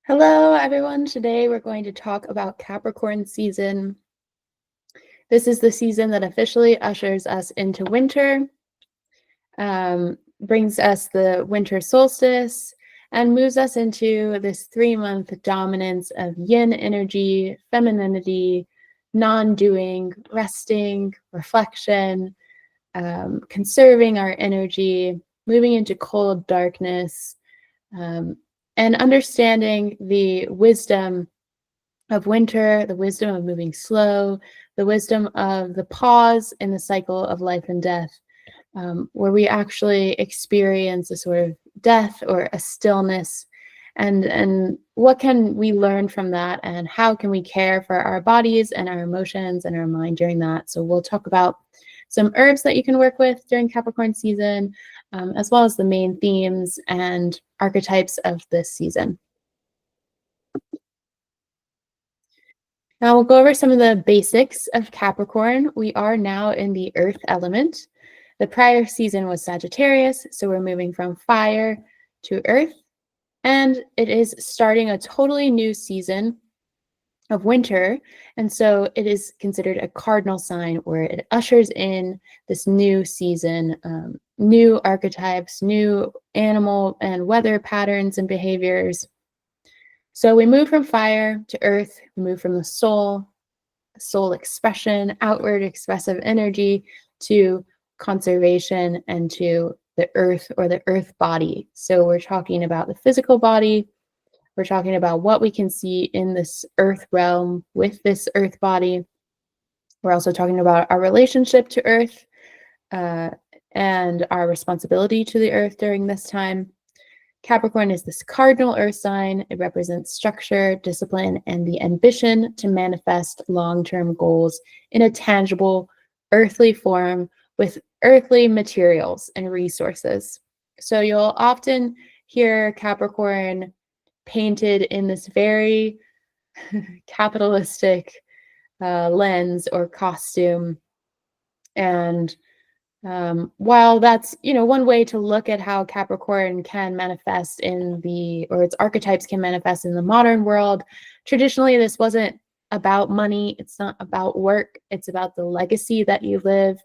Hello, everyone. Today we're going to talk about Capricorn season. This is the season that officially ushers us into winter, brings us the winter solstice, and moves us into this 3-month dominance of yin energy, femininity, non-doing, resting, reflection, conserving our energy, moving into cold darkness, and understanding the wisdom of winter, the wisdom of moving slow, the wisdom of the pause in the cycle of life and death, where we actually experience a sort of death or a stillness, and what can we learn from that, and how can we care for our bodies and our emotions and our mind during that. So we'll talk about some herbs that you can work with during Capricorn season, as well as the main themes and archetypes of this season. Now we'll go over some of the basics of Capricorn. We are now in the earth element. The prior season was Sagittarius, so we're moving from fire to earth, and it is starting a totally new season of winter, and so it is considered a cardinal sign where it ushers in this new season, new archetypes, new animal and weather patterns and behaviors. So we move from fire to earth, we move from the soul expression, outward expressive energy, to conservation and to the earth or the earth body. So we're talking about the physical body. We're talking about what we can see in this earth realm with this earth body. We're also talking about our relationship to earth and our responsibility to the earth during this time. Capricorn is this cardinal earth sign. It represents structure, discipline, and the ambition to manifest long-term goals in a tangible, earthly form with earthly materials and resources. So you'll often hear Capricorn painted in this very capitalistic lens or costume. And while that's, one way to look at how Capricorn can manifest or its archetypes can manifest in the modern world, traditionally this wasn't about money. It's not about work. It's about the legacy that you live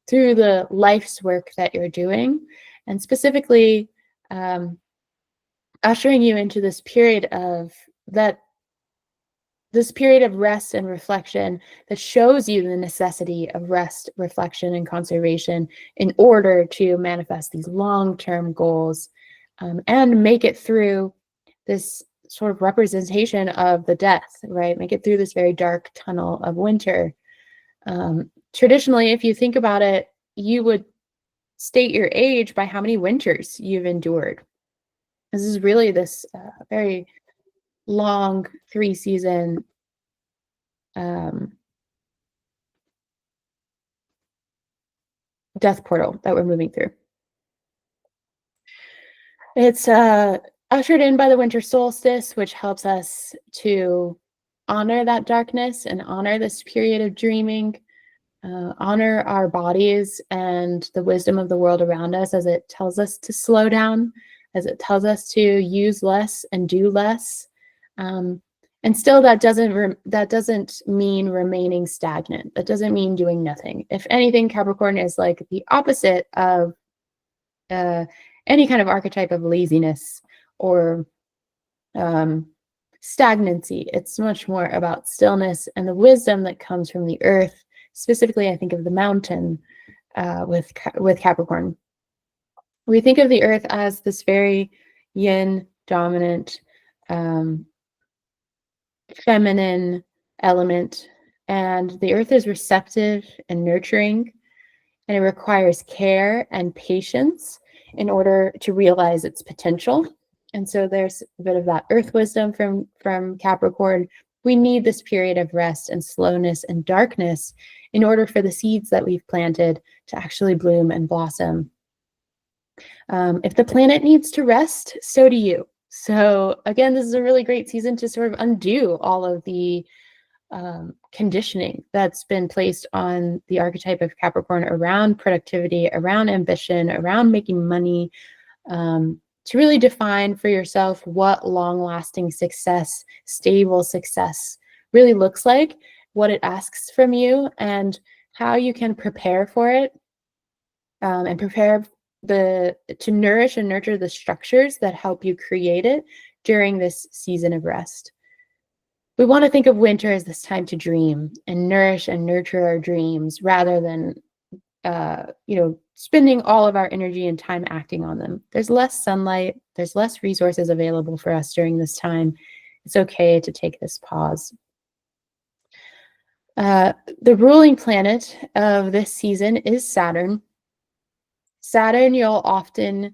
through the life's work that you're doing, and specifically ushering you into this period of rest and reflection that shows you the necessity of rest, reflection, and conservation in order to manifest these long-term goals, and make it through this sort of representation of the death, right? Make it through this very dark tunnel of winter. Traditionally, if you think about it, you would state your age by how many winters you've endured. This is really this very long 3-season death portal that we're moving through. It's ushered in by the winter solstice, which helps us to honor that darkness and honor this period of dreaming, honor our bodies and the wisdom of the world around us as it tells us to slow down, as it tells us to use less and do less. And still, that doesn't mean remaining stagnant. That doesn't mean doing nothing. If anything, Capricorn is like the opposite of any kind of archetype of laziness or stagnancy. It's much more about stillness and the wisdom that comes from the earth. Specifically, I think of the mountain with Capricorn. We think of the earth as this very yin dominant, feminine element, and the earth is receptive and nurturing, and it requires care and patience in order to realize its potential. And so there's a bit of that earth wisdom from Capricorn. We need this period of rest and slowness and darkness in order for the seeds that we've planted to actually bloom and blossom. If the planet needs to rest, so do you. So again, this is a really great season to sort of undo all of the conditioning that's been placed on the archetype of Capricorn around productivity, around ambition, around making money, to really define for yourself what long-lasting success, stable success really looks like, what it asks from you, and how you can prepare for it, and prepare to nourish and nurture the structures that help you create it during this season of rest. We want to think of winter as this time to dream and nourish and nurture our dreams rather than spending all of our energy and time acting on them. There's less sunlight, there's less resources available for us during this time. It's okay to take this pause. The ruling planet of this season is Saturn. Saturn, you'll often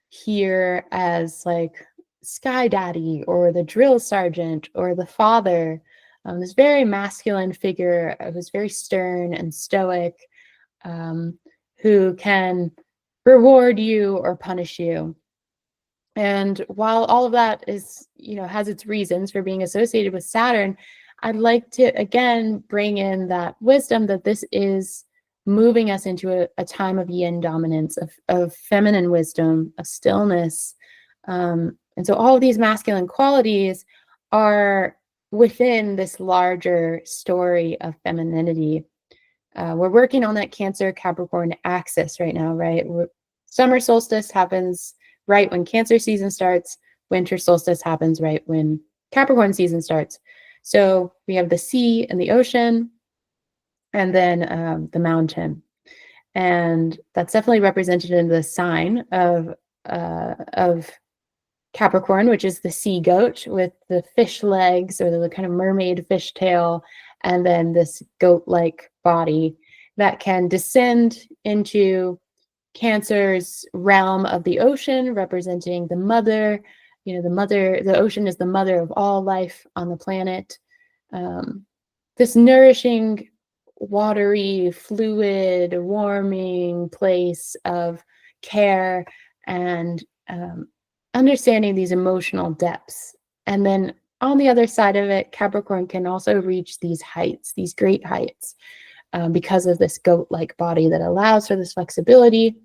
hear as like Sky Daddy or the drill sergeant or the father, this very masculine figure who's very stern and stoic, who can reward you or punish you. And while all of that is, has its reasons for being associated with Saturn, I'd like to again bring in that wisdom that this is moving us into a time of yin dominance, of feminine wisdom, of stillness. And so all of these masculine qualities are within this larger story of femininity. We're working on that Cancer Capricorn axis right now, right? Summer solstice happens right when Cancer season starts. Winter solstice happens right when Capricorn season starts. So we have the sea and the ocean, and then the mountain. And that's definitely represented in the sign of Capricorn, which is the sea goat with the fish legs or the kind of mermaid fish tail, and then this goat-like body that can descend into Cancer's realm of the ocean, representing the mother. The ocean is the mother of all life on the planet. This nourishing, watery, fluid, warming place of care and understanding these emotional depths. And then on the other side of it, Capricorn can also reach these heights, these great heights, because of this goat-like body that allows for this flexibility.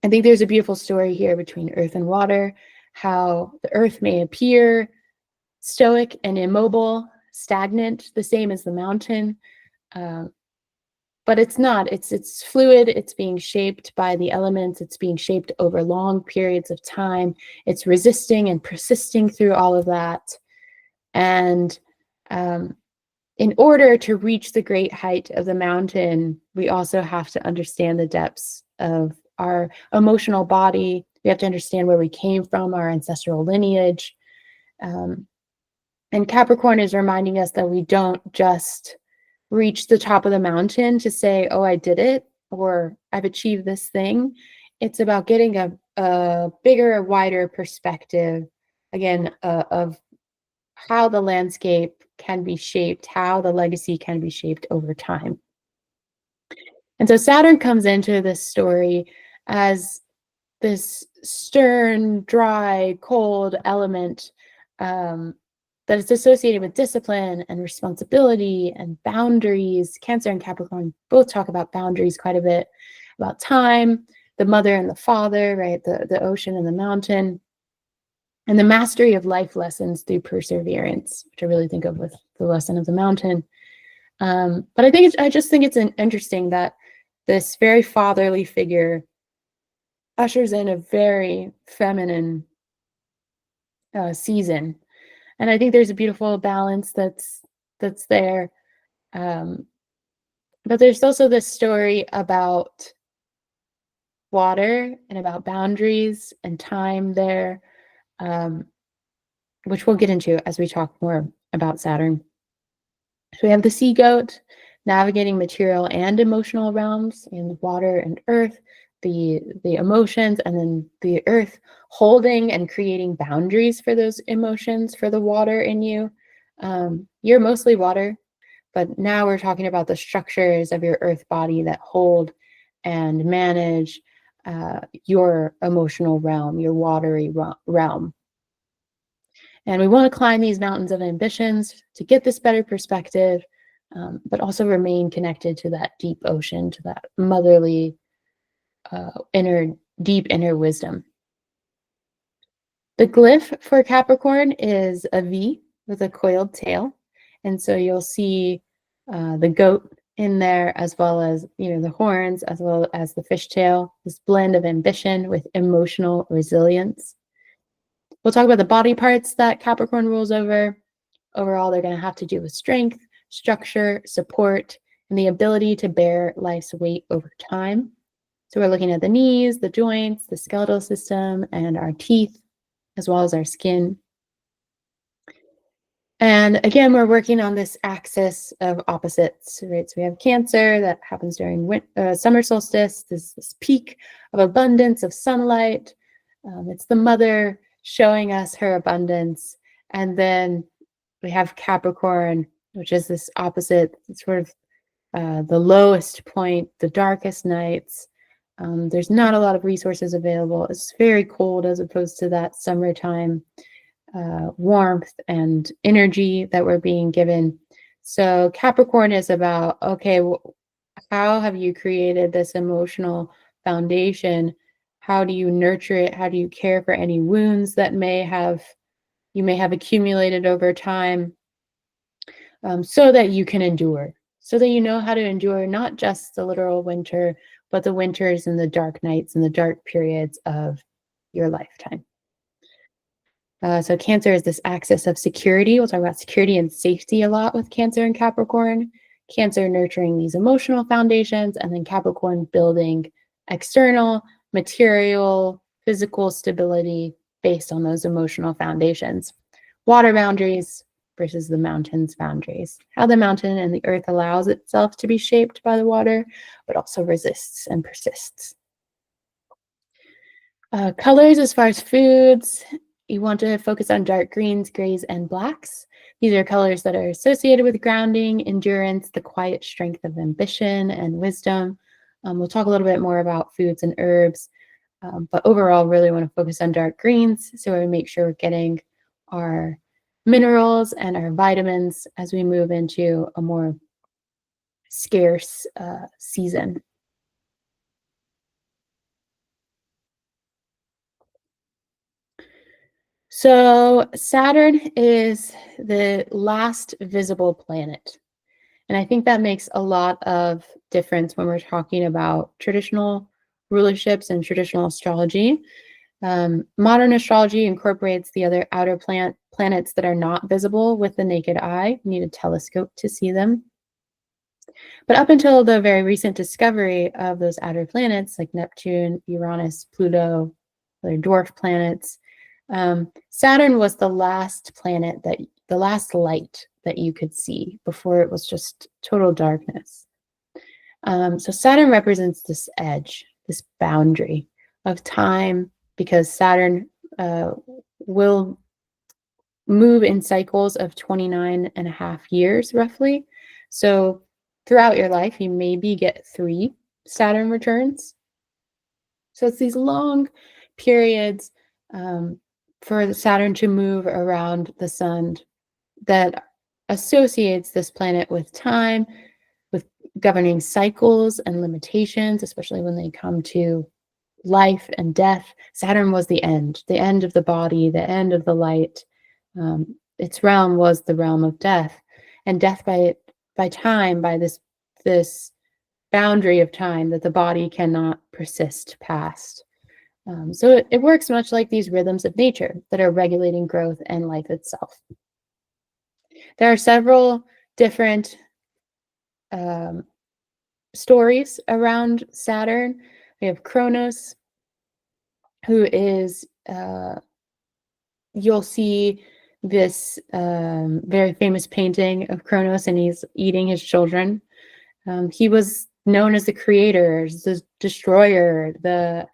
I think there's a beautiful story here between earth and water, how the earth may appear stoic and immobile, stagnant, the same as the mountain, but it's not. It's fluid. It's being shaped by the elements. It's being shaped over long periods of time. It's resisting and persisting through all of that. And in order to reach the great height of the mountain, we also have to understand the depths of our emotional body. We have to understand where we came from, our ancestral lineage. And Capricorn is reminding us that we don't just reach the top of the mountain to say, oh, I did it, or I've achieved this thing. It's about getting a bigger, wider perspective, again, of how the landscape can be shaped, how the legacy can be shaped over time. And so Saturn comes into this story as this stern, dry, cold element that is associated with discipline and responsibility and boundaries. Cancer and Capricorn both talk about boundaries quite a bit, about time, the mother and the father, right? The ocean and the mountain, and the mastery of life lessons through perseverance, which I really think of with the lesson of the mountain. But I just think it's interesting that this very fatherly figure ushers in a very feminine season. And I think there's a beautiful balance that's there. But there's also this story about water and about boundaries and time there, which we'll get into as we talk more about Saturn. So we have the sea goat navigating material and emotional realms in water and earth, the emotions, and then the earth holding and creating boundaries for those emotions, for the water in you. You're mostly water, but now we're talking about the structures of your earth body that hold and manage your emotional realm, your watery realm. And we want to climb these mountains of ambitions to get this better perspective, but also remain connected to that deep ocean, to that motherly, deep inner wisdom. The glyph for Capricorn is a V with a coiled tail. And so you'll see the goat in there, as well as, the horns, as well as the fishtail, this blend of ambition with emotional resilience. We'll talk about the body parts that Capricorn rules over. Overall, they're going to have to do with strength, structure, support, and the ability to bear life's weight over time. So we're looking at the knees, the joints, the skeletal system, and our teeth, as well as our skin. And again, we're working on this axis of opposites, right? So we have Cancer that happens during summer solstice, this peak of abundance of sunlight. It's the mother showing us her abundance. And then we have Capricorn, which is this opposite, sort of the lowest point, the darkest nights. There's not a lot of resources available. It's very cold as opposed to that summertime warmth and energy that we're being given. So Capricorn is about, okay, how have you created this emotional foundation? How do you nurture it? How do you care for any wounds that you may have accumulated over time, so that you can endure, so that you know how to endure not just the literal winter, but the winters and the dark nights and the dark periods of your lifetime. So Cancer is this axis of security. We'll talk about security and safety a lot with Cancer and Capricorn. Cancer nurturing these emotional foundations, and then Capricorn building external, material, physical stability based on those emotional foundations. Water boundaries versus the mountain's boundaries. How the mountain and the earth allows itself to be shaped by the water, but also resists and persists. Colors as far as foods, you want to focus on dark greens, grays, and blacks. These are colors that are associated with grounding, endurance, the quiet strength of ambition and wisdom. We'll talk a little bit more about foods and herbs, but overall really want to focus on dark greens so we make sure we're getting our minerals and our vitamins as we move into a more scarce season. So Saturn is the last visible planet. And I think that makes a lot of difference when we're talking about traditional rulerships and traditional astrology. Modern astrology incorporates the other outer planets that are not visible with the naked eye. You need a telescope to see them. But up until the very recent discovery of those outer planets like Neptune, Uranus, Pluto, other dwarf planets, Saturn was the last planet, the last light that you could see before it was just total darkness. So Saturn represents this edge, this boundary of time, because Saturn will move in cycles of 29 and a half years, roughly. So throughout your life, you maybe get 3 Saturn returns. So it's these long periods for Saturn to move around the sun that associates this planet with time, with governing cycles and limitations, especially when they come to life and death. Saturn was the end of the body, the end of the light. Its realm was the realm of death, and death by time, by this boundary of time that the body cannot persist past. So it works much like these rhythms of nature that are regulating growth and life itself. There are several different stories around Saturn. We have Kronos, who is, you'll see this very famous painting of Kronos, and he's eating his children. He was known as the creator, the destroyer, the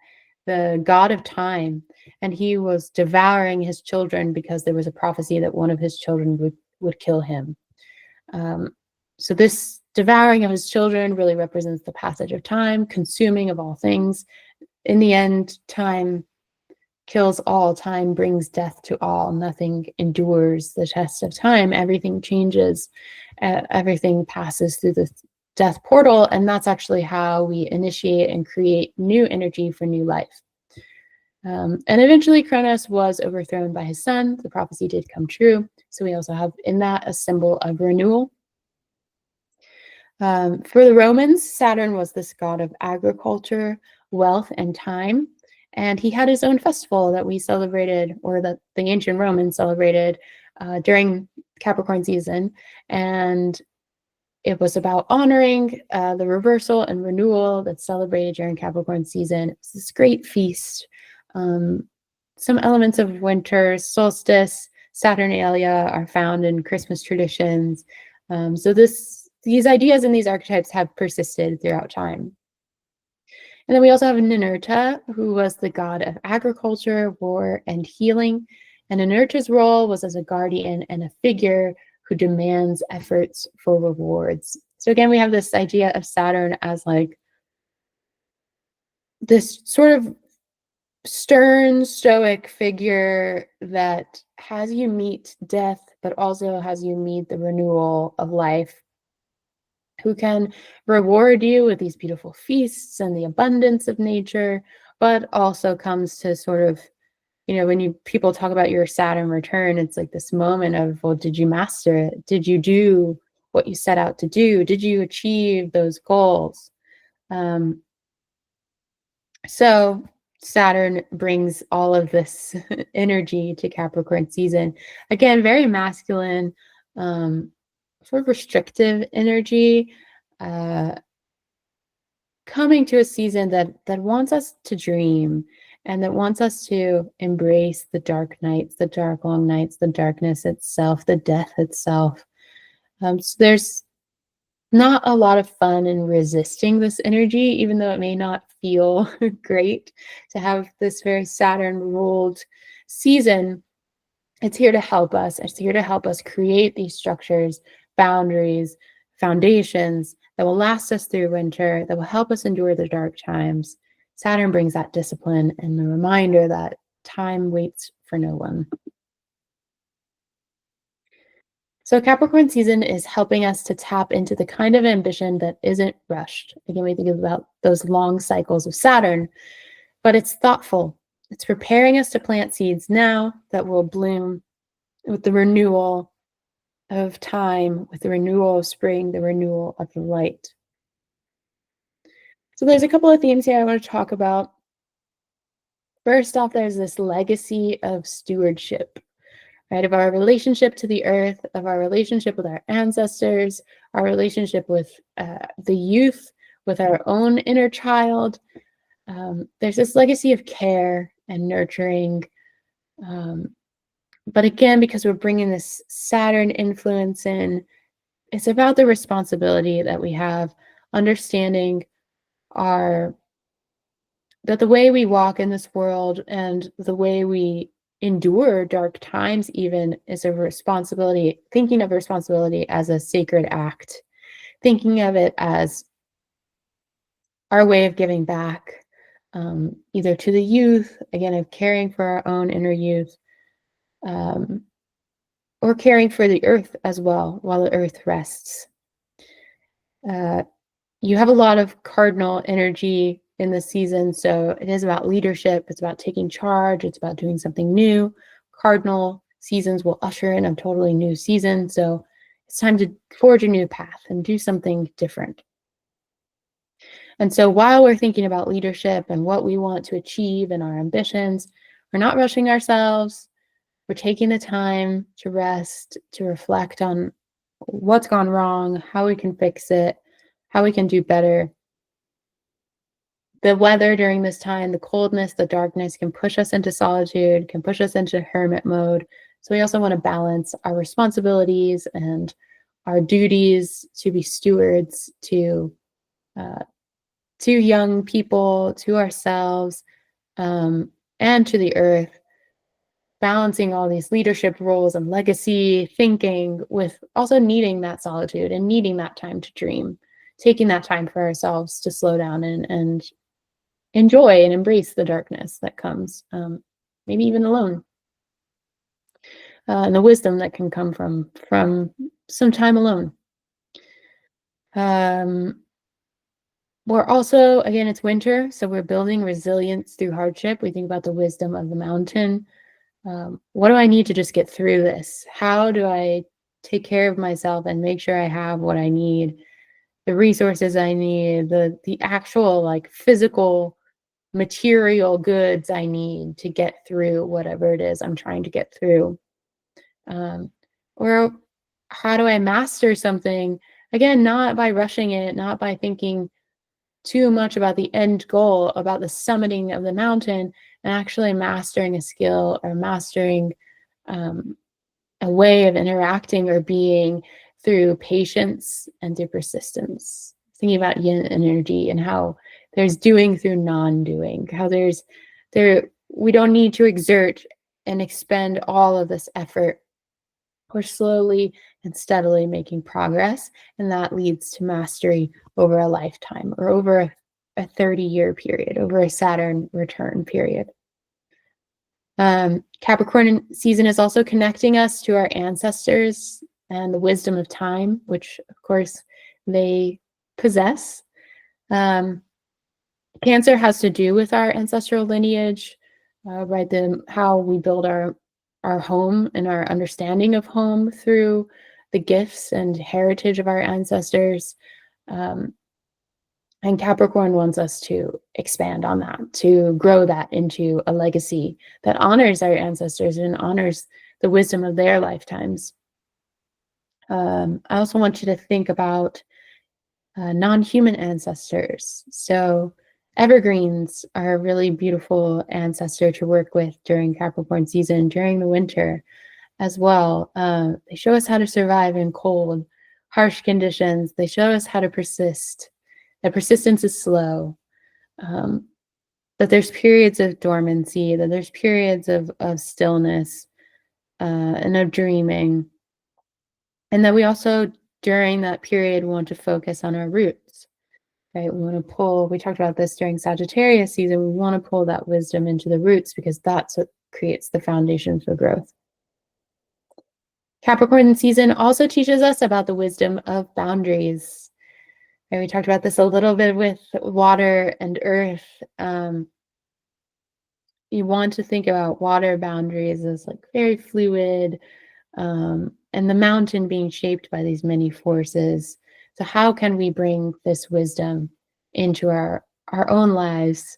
god of time, and he was devouring his children because there was a prophecy that one of his children would kill him. So this devouring of his children really represents the passage of time, consuming of all things. In the end, time kills all. Time brings death to all. Nothing endures the test of time. Everything changes. Everything passes through the death portal, and that's actually how we initiate and create new energy for new life. And eventually Kronos was overthrown by his son. The prophecy did come true. So we also have in that a symbol of renewal. For the Romans, Saturn was this god of agriculture, wealth, and time. And he had his own festival that we celebrated, or that the ancient Romans celebrated during Capricorn season. And it was about honoring the reversal and renewal that's celebrated during Capricorn season. It's this great feast. Some elements of winter solstice, Saturnalia are found in Christmas traditions. So these ideas and these archetypes have persisted throughout time. And then we also have Ninurta, who was the god of agriculture, war, and healing. And Ninurta's role was as a guardian and a figure who demands efforts for rewards. So again, we have this idea of Saturn as like this sort of stern, stoic figure that has you meet death, but also has you meet the renewal of life, who can reward you with these beautiful feasts and the abundance of nature, but also comes to sort of, when people talk about your Saturn return, it's like this moment of, well, did you master it? Did you do what you set out to do? Did you achieve those goals? So Saturn brings all of this energy to Capricorn season. Again, very masculine, sort of restrictive energy, coming to a season that wants us to dream and that wants us to embrace the dark nights, the dark long nights, the darkness itself, the death itself. So there's not a lot of fun in resisting this energy, even though it may not feel great to have this very Saturn ruled season. It's here to help us. It's here to help us create these structures, boundaries, foundations that will last us through winter, that will help us endure the dark times. Saturn brings that discipline and the reminder that time waits for no one. So Capricorn season is helping us to tap into the kind of ambition that isn't rushed. Again, we think about those long cycles of Saturn, but it's thoughtful. It's preparing us to plant seeds now that will bloom with the renewal of time, with the renewal of spring, the renewal of the light. So there's a couple of themes here I want to talk about. First off, there's this legacy of stewardship, right? Of our relationship to the earth, of our relationship with our ancestors, our relationship with the youth, with our own inner child. There's this legacy of care and nurturing. But again, because we're bringing this Saturn influence in, it's about the responsibility that we have, understanding that the way we walk in this world and the way we endure dark times even is a responsibility, thinking of responsibility as a sacred act, thinking of it as our way of giving back, either to the youth, again, of caring for our own inner youth, or caring for the earth as well while the earth rests. You have a lot of cardinal energy in this season, so it is about leadership. It's about taking charge. It's about doing something new. Cardinal seasons will usher in a totally new season, so it's time to forge a new path and do something different. And so while we're thinking about leadership and what we want to achieve and our ambitions, we're not rushing ourselves. We're taking the time to rest, to reflect on what's gone wrong, how we can fix it, how we can do better. The weather during this time, the coldness, the darkness can push us into solitude, can push us into hermit mode. So we also want to balance our responsibilities and our duties to be stewards to young people, to ourselves, and to the earth, balancing all these leadership roles and legacy thinking with also needing that solitude and needing that time to dream, taking that time for ourselves to slow down and enjoy and embrace the darkness that comes, maybe even alone, and the wisdom that can come from some time alone. We're also, again, it's winter, so we're building resilience through hardship. We think about the wisdom of the mountain. What do I need to just get through this? How do I take care of myself and make sure I have what I need, the resources I need, the actual like physical material goods I need to get through whatever it is I'm trying to get through. Or how do I master something? Again, not by rushing it, not by thinking too much about the end goal, about the summiting of the mountain, and actually mastering a skill or mastering a way of interacting or being through patience and through persistence. Thinking about yin energy and how there's doing through non-doing, how we don't need to exert and expend all of this effort. We're slowly and steadily making progress, and that leads to mastery over a lifetime or over a 30-year period, over a Saturn return period. Capricorn season is also connecting us to our ancestors and the wisdom of time, which of course they possess. Cancer has to do with our ancestral lineage, right? How we build our home and our understanding of home through the gifts and heritage of our ancestors. And Capricorn wants us to expand on that, to grow that into a legacy that honors our ancestors and honors the wisdom of their lifetimes. I also want you to think about non-human ancestors. So evergreens are a really beautiful ancestor to work with during Capricorn season, during the winter as well. They show us how to survive in cold, harsh conditions. They show us how to persist. That persistence is slow, that there's periods of dormancy, that there's periods of stillness and of dreaming. And that we also, during that period, want to focus on our roots, right? We talked about this during Sagittarius season, we want to pull that wisdom into the roots because that's what creates the foundation for growth. Capricorn season also teaches us about the wisdom of boundaries. And we talked about this a little bit with water and earth. You want to think about water boundaries as like very fluid, and the mountain being shaped by these many forces. So how can we bring this wisdom into our own lives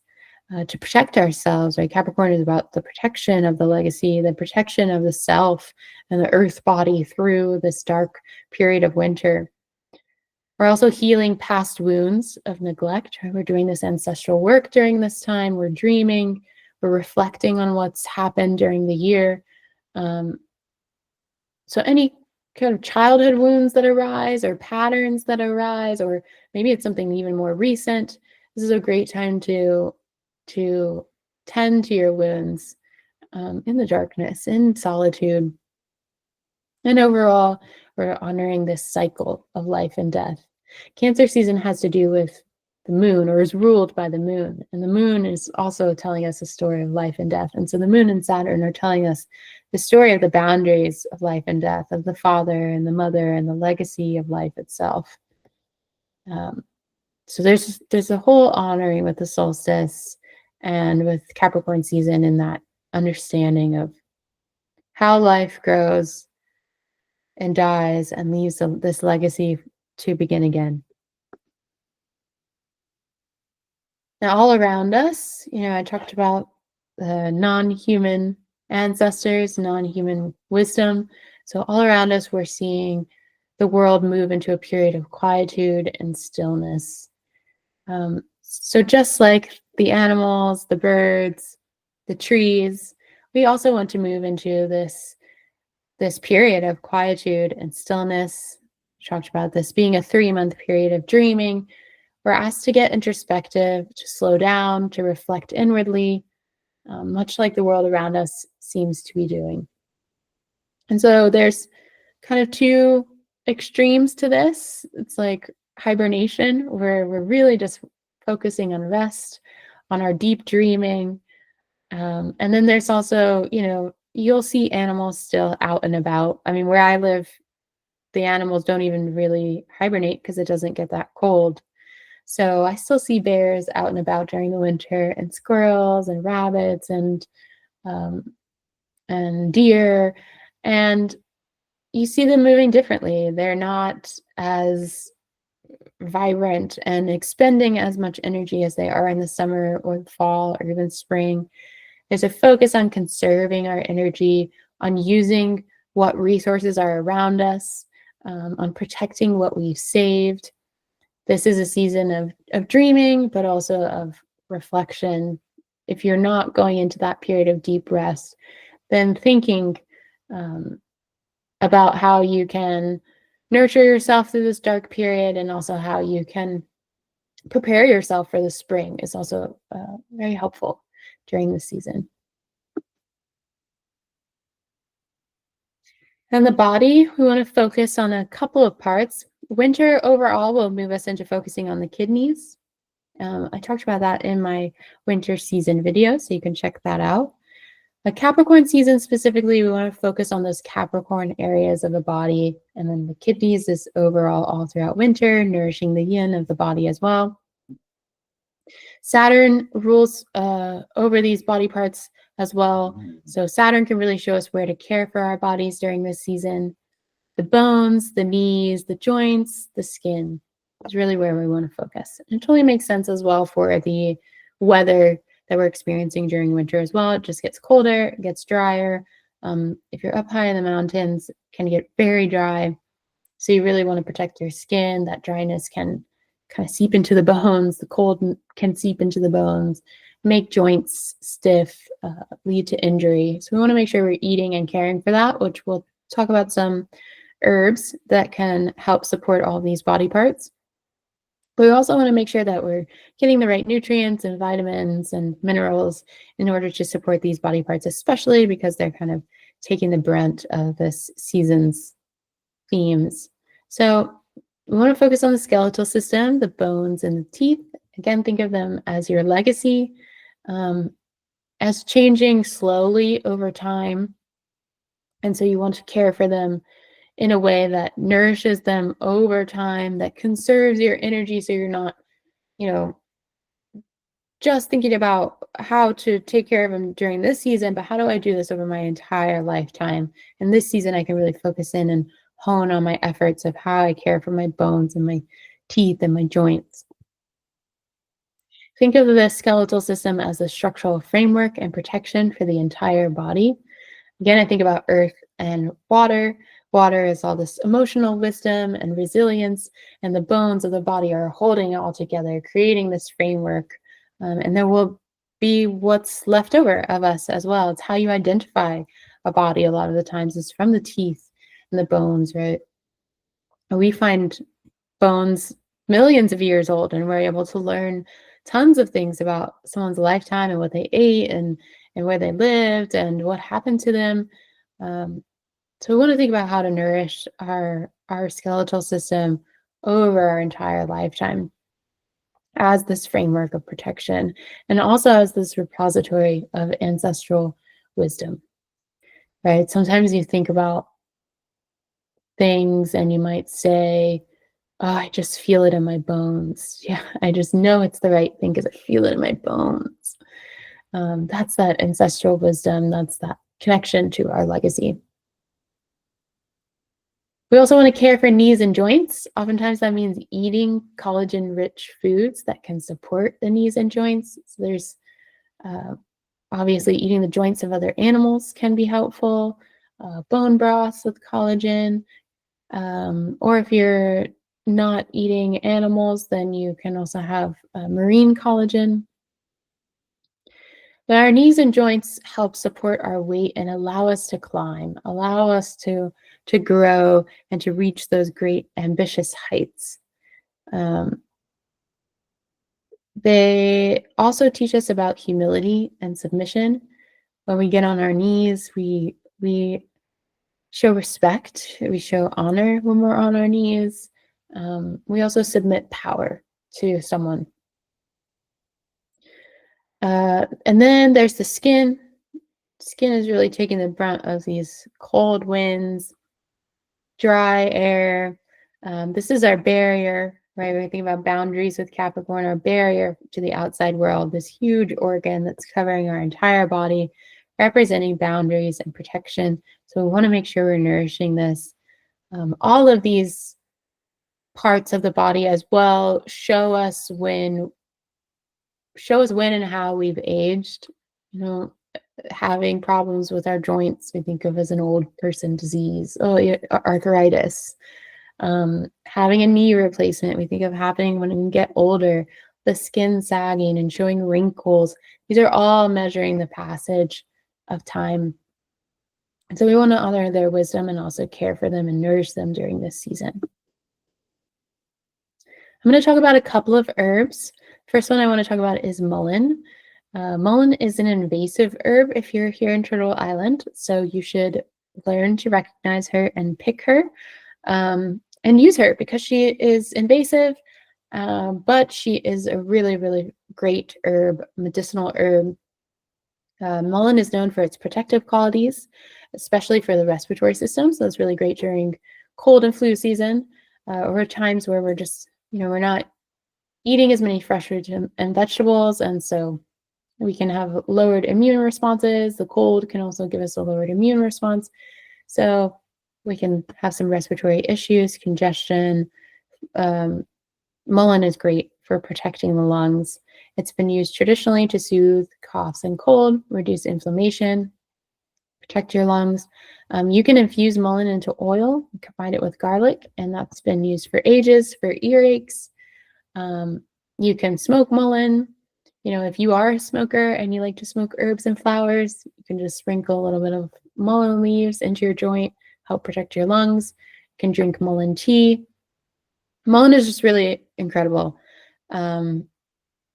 to protect ourselves, right? Capricorn is about the protection of the legacy, the protection of the self and the earth body through this dark period of winter. We're also healing past wounds of neglect. Right? We're doing this ancestral work during this time. We're dreaming. We're reflecting on what's happened during the year. So any kind of childhood wounds that arise or patterns that arise, or maybe it's something even more recent, this is a great time to tend to your wounds in the darkness, in solitude. And overall, we're honoring this cycle of life and death. Cancer season has to do with the moon, or is ruled by the moon. And the moon is also telling us a story of life and death. And so the moon and Saturn are telling us the story of the boundaries of life and death, of the father and the mother and the legacy of life itself. So there's a whole honoring with the solstice and with Capricorn season in that understanding of how life grows and dies and leaves this legacy to begin again. Now, all around us, I talked about the non-human ancestors, non-human wisdom. So all around us, we're seeing the world move into a period of quietude and stillness. So just like the animals, the birds, the trees, we also want to move into this period of quietude and stillness. We talked about this being a 3-month period of dreaming. We're asked to get introspective, to slow down, to reflect inwardly, much like the world around us seems to be doing. And so there's kind of two extremes to this. It's like hibernation, where we're really just focusing on rest, on our deep dreaming. And then there's also, you'll see animals still out and about. I mean, where I live, the animals don't even really hibernate because it doesn't get that cold. So I still see bears out and about during the winter, and squirrels and rabbits um, and deer. And you see them moving differently. They're not as vibrant and expending as much energy as they are in the summer or the fall or even spring. There's a focus on conserving our energy, on using what resources are around us, on protecting what we've saved. This is a season of dreaming, but also of reflection. If you're not going into that period of deep rest, then thinking um, about how you can nurture yourself through this dark period and also how you can prepare yourself for the spring is also very helpful during this season. And the body, we want to focus on a couple of parts. Winter overall will move us into focusing on the kidneys. I talked about that in my winter season video, so you can check that out. A Capricorn season specifically, we want to focus on those Capricorn areas of the body, and then the kidneys is overall all throughout winter, nourishing the yin of the body as well. Saturn rules over these body parts as well. So Saturn can really show us where to care for our bodies during this season. The bones, the knees, the joints, the skin is really where we want to focus. And it totally makes sense as well for the weather that we're experiencing during winter as well. It just gets colder, it gets drier. If you're up high in the mountains, it can get very dry. So you really want to protect your skin. That dryness can kind of seep into the bones. The cold can seep into the bones, make joints stiff, lead to injury. So we want to make sure we're eating and caring for that, which we'll talk about some herbs that can help support all these body parts. But we also want to make sure that we're getting the right nutrients and vitamins and minerals in order to support these body parts, especially because they're kind of taking the brunt of this season's themes. So we want to focus on the skeletal system, the bones and the teeth. Again, think of them as your legacy, as changing slowly over time. And so you want to care for them in a way that nourishes them over time, that conserves your energy so you're not, just thinking about how to take care of them during this season, but how do I do this over my entire lifetime? And this season, I can really focus in and hone on my efforts of how I care for my bones and my teeth and my joints. Think of the skeletal system as a structural framework and protection for the entire body. Again, I think about earth and water. Water is all this emotional wisdom and resilience, and the bones of the body are holding it all together, creating this framework. And there will be what's left over of us as well. It's how you identify a body a lot of the times is from the teeth and the bones, right? And we find bones millions of years old, and we're able to learn tons of things about someone's lifetime and what they ate and where they lived and what happened to them. So we want to think about how to nourish our skeletal system over our entire lifetime as this framework of protection and also as this repository of ancestral wisdom, right? Sometimes you think about things and you might say, oh, I just feel it in my bones. Yeah, I just know it's the right thing because I feel it in my bones. That's that ancestral wisdom. That's that connection to our legacy. We also want to care for knees and joints. Oftentimes that means eating collagen-rich foods that can support the knees and joints. So there's obviously eating the joints of other animals can be helpful. Bone broths with collagen. Or if you're not eating animals, then you can also have marine collagen. But our knees and joints help support our weight and allow us to climb, allow us to grow and to reach those great ambitious heights. They also teach us about humility and submission. When we get on our knees, we show respect, we show honor when we're on our knees. We also submit power to someone. And then there's the skin. Skin is really taking the brunt of these cold winds, dry air. This is our barrier right? When we think about boundaries with Capricorn, our barrier to the outside world, this huge organ that's covering our entire body, representing boundaries and protection. So we want to make sure we're nourishing this. All of these parts of the body as well show us when and how we've aged. Having problems with our joints, we think of as an old person disease. Oh, yeah, arthritis. Having a knee replacement, we think of happening when we get older. The skin sagging and showing wrinkles. These are all measuring the passage of time. And so we want to honor their wisdom and also care for them and nourish them during this season. I'm going to talk about a couple of herbs. First one I want to talk about is mullein. Mullein is an invasive herb if you're here in Turtle Island, so you should learn to recognize her and pick her and use her because she is invasive, but she is a really, really great herb, medicinal herb. Mullein is known for its protective qualities, especially for the respiratory system, so it's really great during cold and flu season or times where we're just, we're not eating as many fresh fruits and vegetables, and so we can have lowered immune responses. The cold can also give us a lowered immune response. So we can have some respiratory issues, congestion. Mullein is great for protecting the lungs. It's been used traditionally to soothe coughs and cold, reduce inflammation, protect your lungs. You can infuse mullein into oil, combine it with garlic, and that's been used for ages for earaches. You can smoke mullein. If you are a smoker and you like to smoke herbs and flowers, you can just sprinkle a little bit of mullein leaves into your joint, help protect your lungs. You can drink mullein tea. Mullein is just really incredible.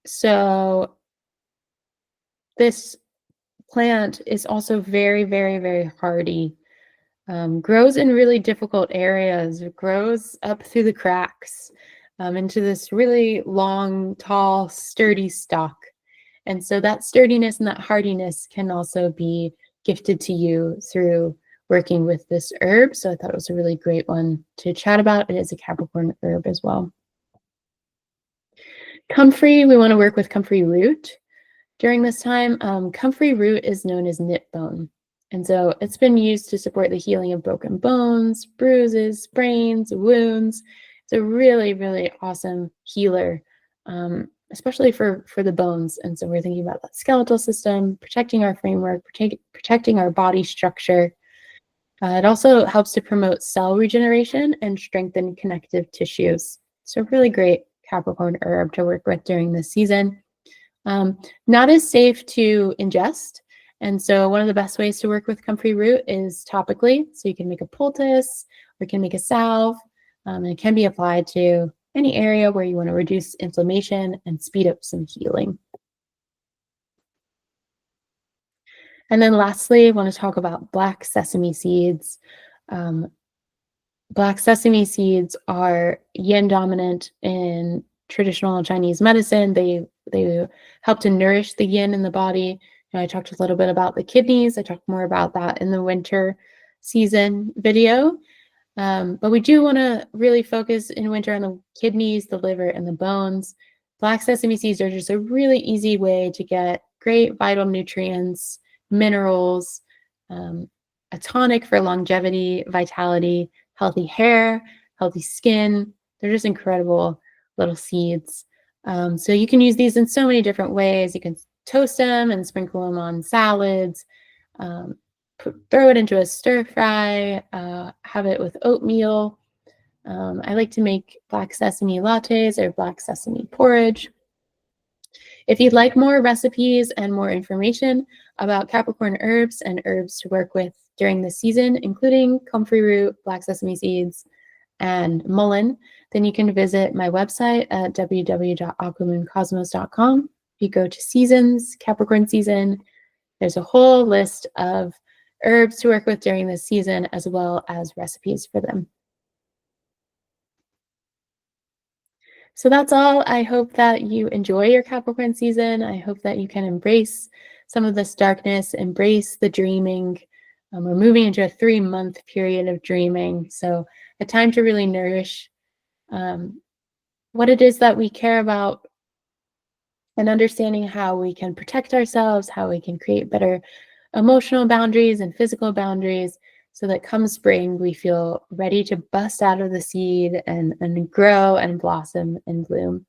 So this plant is also very, very, very hardy. Grows in really difficult areas. It grows up through the cracks into this really long, tall, sturdy stalk. And so that sturdiness and that hardiness can also be gifted to you through working with this herb. So I thought it was a really great one to chat about. It is a Capricorn herb as well. Comfrey, we want to work with comfrey root during this time. Comfrey root is known as knit bone. And so it's been used to support the healing of broken bones, bruises, sprains, wounds. It's a really, really awesome healer, especially for the bones. And so we're thinking about that skeletal system, protecting our framework, protecting our body structure. It also helps to promote cell regeneration and strengthen connective tissues. So really great Capricorn herb to work with during this season. Not as safe to ingest. And so one of the best ways to work with comfrey root is topically. So you can make a poultice or you can make a salve. And it can be applied to any area where you want to reduce inflammation and speed up some healing. And then lastly, I want to talk about black sesame seeds. Black sesame seeds are yin dominant in traditional Chinese medicine. They help to nourish the yin in the body. I talked a little bit about the kidneys. I talked more about that in the winter season video. But we do want to really focus in winter on the kidneys, the liver, and the bones. Black sesame seeds are just a really easy way to get great vital nutrients, minerals, a tonic for longevity, vitality, healthy hair, healthy skin. They're just incredible little seeds. So you can use these in so many different ways. You can toast them and sprinkle them on salads, throw it into a stir fry, have it with oatmeal. I like to make black sesame lattes or black sesame porridge. If you'd like more recipes and more information about Capricorn herbs and herbs to work with during the season, including comfrey root, black sesame seeds, and mullein, then you can visit my website at www.aquamooncosmos.com. If you go to seasons, Capricorn season, there's a whole list of herbs to work with during this season, as well as recipes for them. So that's all. I hope that you enjoy your Capricorn season. I hope that you can embrace some of this darkness, embrace the dreaming. We're moving into a 3-month period of dreaming. So a time to really nourish what it is that we care about, and understanding how we can protect ourselves, how we can create better emotional boundaries and physical boundaries so that come spring, we feel ready to bust out of the seed and grow and blossom and bloom.